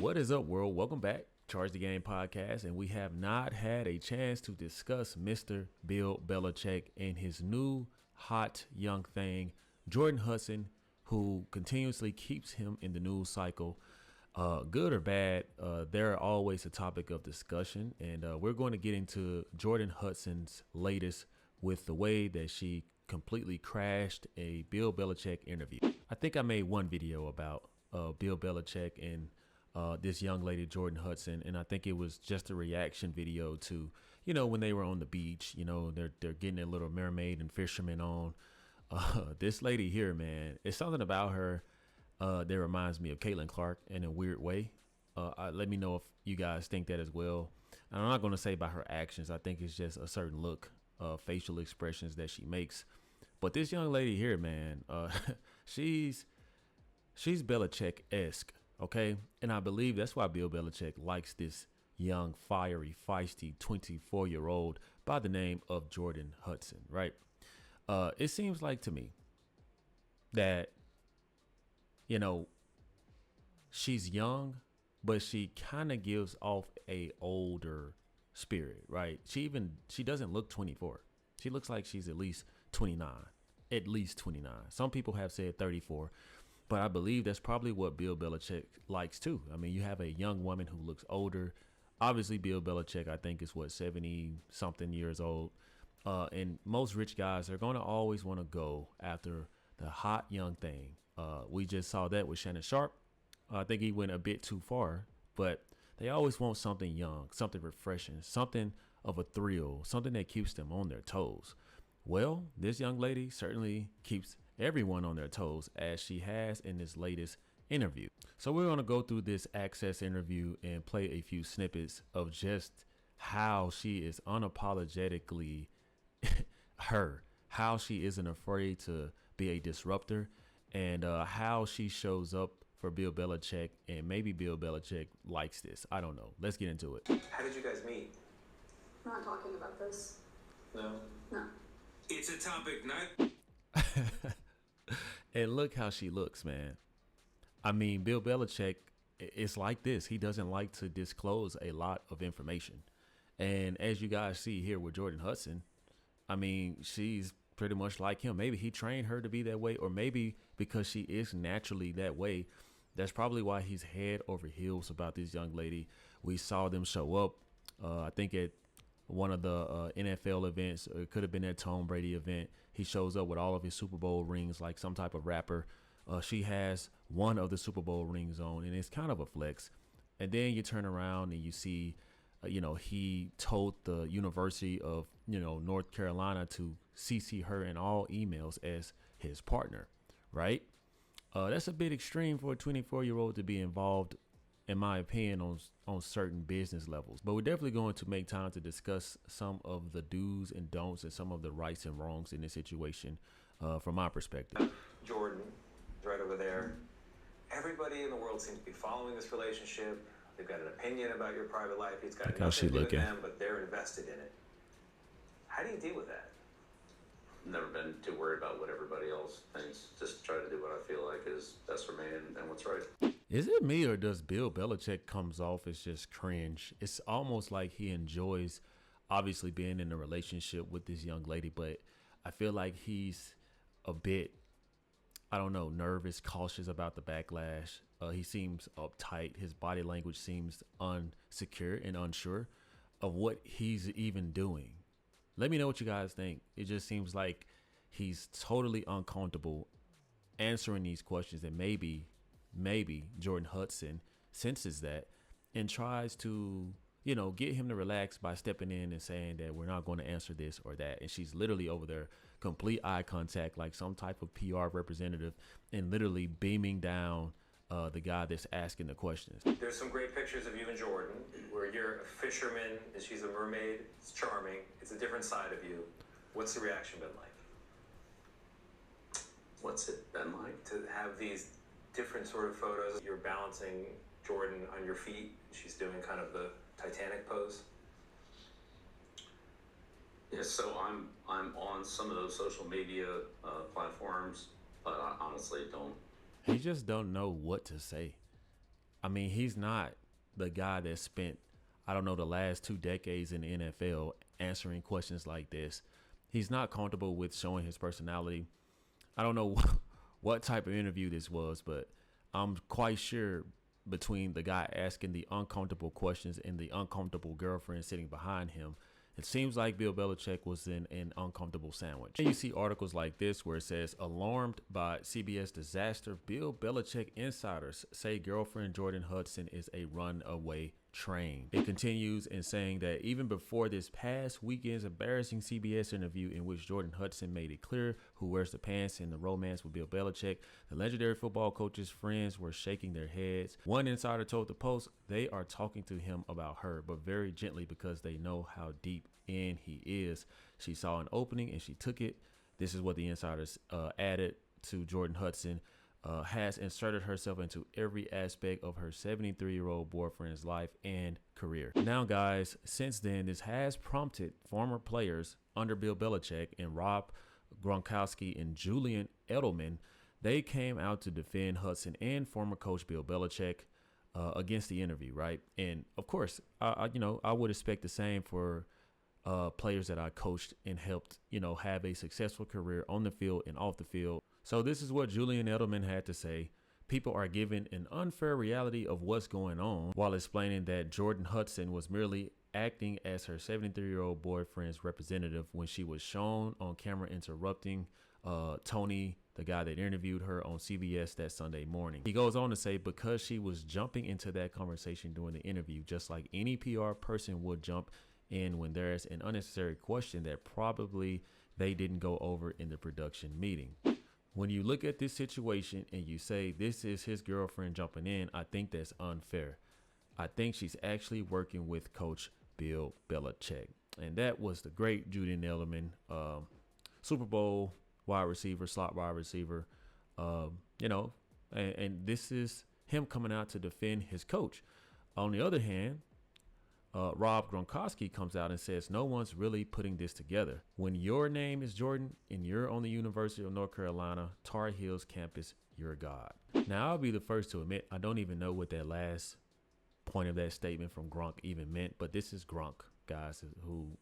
What is up, world? Welcome back, Charge the Game podcast, and we have not had a chance to discuss Mr. Bill Belichick and his new hot young thing, Jordan Hudson, who continuously keeps him in the news cycle. Good or bad, they're always a topic of discussion, and we're going to get into Jordan Hudson's latest with the way that she completely crashed a Bill Belichick interview. I think I made one video about Bill Belichick and this young lady, Jordan Hudson, and I think it was just a reaction video to, when they were on the beach, they're getting their little mermaid and fisherman on. This lady here, man, it's something about her that reminds me of Caitlin Clark in a weird way. Let me know if you guys think that as well. And I'm not going to say by her actions. I think it's just a certain look, facial expressions that she makes. But this young lady here, man, she's Belichick-esque, okay? And I believe that's why Bill Belichick likes this young, fiery, feisty 24-year-old by the name of Jordan Hudson, right? It seems like to me that, she's young, but she kind of gives off a older spirit, right? She doesn't look 24. She looks like she's at least 29. Some people have said 34, but I believe that's probably what Bill Belichick likes too. I mean, you have a young woman who looks older. Obviously, Bill Belichick, I think, is 70 something years old. And most rich guys are going to always want to go after the hot young thing. We just saw that with Shannon Sharp. I think he went a bit too far, but they always want something young, something refreshing, something of a thrill, something that keeps them on their toes. Well, this young lady certainly keeps everyone on their toes, as she has in this latest interview. So we're going to go through this Access interview and play a few snippets of just how she is unapologetically her, how she isn't afraid to be a disruptor, and how she shows up for Bill Belichick, and maybe Bill Belichick likes this. I don't know. Let's get into it. How did you guys meet? We're not talking about this. No? No. It's a topic not... And look how she looks, man. I mean, Bill Belichick, it's like this. He doesn't like to disclose a lot of information. And as you guys see here with Jordan Hudson, I mean, she's pretty much like him. Maybe he trained her to be that way, or maybe because she is naturally that way, that's probably why he's head over heels about this young lady. We saw them show up, I think at one of the NFL events. It could have been at Tom Brady event. He shows up with all of his Super Bowl rings like some type of rapper. She has one of the Super Bowl rings on, and it's kind of a flex. And then you turn around and you see, he told the University of, North Carolina to CC her in all emails as his partner, right? That's a bit extreme for a 24-year-old to be involved, in my opinion, on certain business levels. But we're definitely going to make time to discuss some of the do's and don'ts and some of the rights and wrongs in this situation from my perspective. Jordan, right over there. Everybody in the world seems to be following this relationship. They've got an opinion about your private life. It's got nothing to do with them, but they're invested in it. How do you deal with that? Never been too worried about what everybody else thinks. Just try to do what I feel like is best for me and what's right. Is it me, or does Bill Belichick comes off as just cringe? It's almost like he enjoys obviously being in a relationship with this young lady, but I feel like he's a bit, I don't know, nervous, cautious about the backlash. He seems uptight. His body language seems unsecure and unsure of what he's even doing. Let me know what you guys think. It just seems like he's totally uncomfortable answering these questions, and maybe Jordan Hudson senses that and tries to, get him to relax by stepping in and saying that we're not going to answer this or that. And she's literally over there, complete eye contact, like some type of PR representative, and literally beaming down the guy that's asking the questions. There's some great pictures of you and Jordan where you're a fisherman and she's a mermaid. It's charming. It's a different side of you. What's the reaction been like? What's it been like? To have these different sort of photos. You're balancing Jordan on your feet. She's doing kind of the Titanic pose. Yeah, so I'm on some of those social media platforms, but I honestly don't. He just don't know what to say. I mean, he's not the guy that spent, I don't know, the last 2 decades in the NFL answering questions like this. He's not comfortable with showing his personality. I don't know what type of interview this was, but I'm quite sure between the guy asking the uncomfortable questions and the uncomfortable girlfriend sitting behind him, it seems like Bill Belichick was in an uncomfortable sandwich. And you see articles like this where it says, alarmed by CBS disaster, Bill Belichick insiders say girlfriend Jordan Hudson is a runaway train. It continues in saying that even before this past weekend's embarrassing CBS interview in which Jordan Hudson made it clear who wears the pants in the romance with Bill Belichick, the legendary football coach's friends were shaking their heads. One insider told the Post they are talking to him about her, but very gently because they know how deep in he is. She saw an opening and she took it. This is what the insiders added to Jordan Hudson. Has inserted herself into every aspect of her 73-year-old boyfriend's life and career. Now, guys, since then, this has prompted former players under Bill Belichick and Rob Gronkowski and Julian Edelman. They came out to defend Hudson and former coach Bill Belichick against the interview, right? And of course, I would expect the same for players that I coached and helped, have a successful career on the field and off the field. So this is what Julian Edelman had to say. People are given an unfair reality of what's going on while explaining that Jordan Hudson was merely acting as her 73-year-old boyfriend's representative when she was shown on camera interrupting Tony, the guy that interviewed her on CBS that Sunday morning. He goes on to say because she was jumping into that conversation during the interview, just like any PR person would jump in when there's an unnecessary question that probably they didn't go over in the production meeting. When you look at this situation and you say this is his girlfriend jumping in, I think that's unfair. I think she's actually working with Coach Bill Belichick. And that was the great Julian Edelman, Super Bowl wide receiver, slot wide receiver, and this is him coming out to defend his coach. On the other hand, Rob Gronkowski comes out and says no one's really putting this together. When your name is Jordan and you're on the University of North Carolina, Tar Heels campus, you're God. Now, I'll be the first to admit I don't even know what that last point of that statement from Gronk even meant, but this is Gronk, guys, who,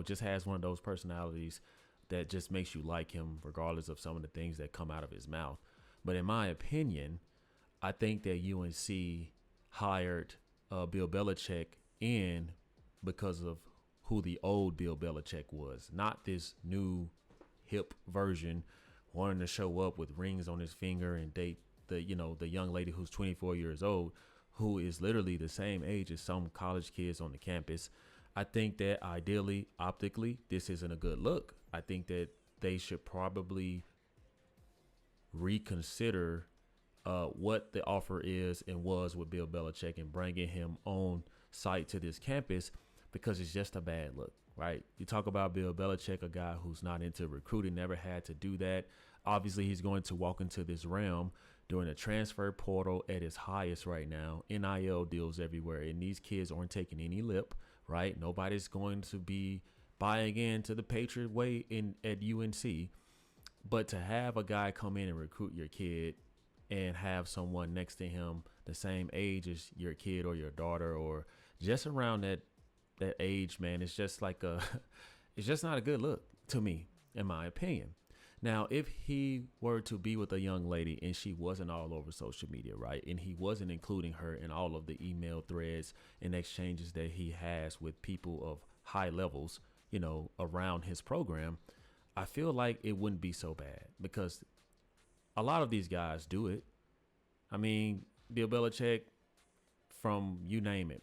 just has one of those personalities that just makes you like him regardless of some of the things that come out of his mouth. But in my opinion, I think that UNC hired Bill Belichick in because of who the old Bill Belichick was, not this new hip version wanting to show up with rings on his finger and date the young lady who's 24 years old, who is literally the same age as some college kids on the campus. I think that ideally, optically, this isn't a good look. I think that they should probably reconsider what the offer is and was with Bill Belichick and bringing him on site to this campus, because it's just a bad look, right? You talk about Bill Belichick, a guy who's not into recruiting, never had to do that. Obviously, he's going to walk into this realm during the transfer portal at its highest right now. NIL deals everywhere, and these kids aren't taking any lip, right? Nobody's going to be buying into the Patriot way at UNC. But to have a guy come in and recruit your kid and have someone next to him the same age as your kid or your daughter or just around that age, man, it's just like it's just not a good look to me, in my opinion. Now, if he were to be with a young lady and she wasn't all over social media, right, and he wasn't including her in all of the email threads and exchanges that he has with people of high levels, around his program, I feel like it wouldn't be so bad, because a lot of these guys do it. I mean, Bill Belichick, from you name it,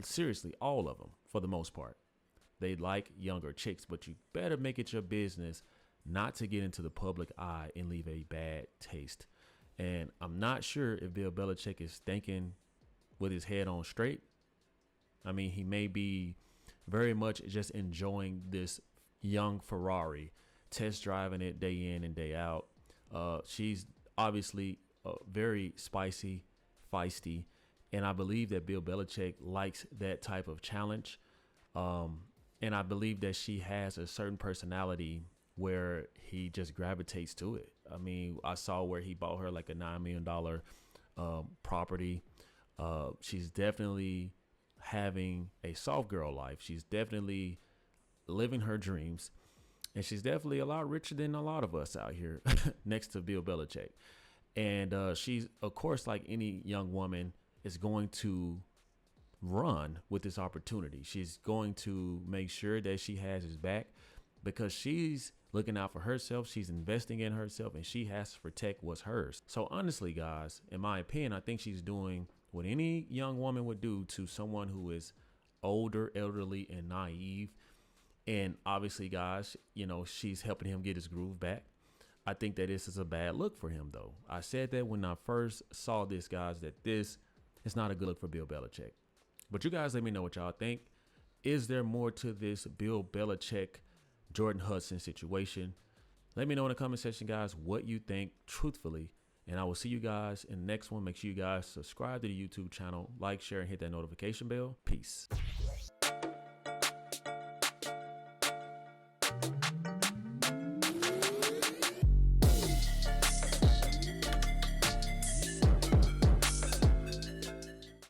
seriously, all of them, for the most part, they like younger chicks, but you better make it your business not to get into the public eye and leave a bad taste. And I'm not sure if Bill Belichick is thinking with his head on straight. I mean, he may be very much just enjoying this young Ferrari, test driving it day in and day out. She's obviously very spicy, feisty, and I believe that Bill Belichick likes that type of challenge. And I believe that she has a certain personality where he just gravitates to it. I mean, I saw where he bought her like a $9 million property. She's definitely having a soft girl life. She's definitely living her dreams. And she's definitely a lot richer than a lot of us out here next to Bill Belichick. And she's, of course, like any young woman, is going to run with this opportunity. She's going to make sure that she has his back because she's looking out for herself. She's investing in herself and she has to protect what's hers. So honestly, guys, in my opinion, I think she's doing what any young woman would do to someone who is older, elderly, and naive. And obviously, guys, you know, she's helping him get his groove back. I think that this is a bad look for him, though. I said that when I first saw this, guys, that this is not a good look for Bill Belichick. But you guys let me know what y'all think. Is there more to this Bill Belichick, Jordan Hudson situation? Let me know in the comment section, guys, what you think truthfully. And I will see you guys in the next one. Make sure you guys subscribe to the YouTube channel, like, share, and hit that notification bell. Peace.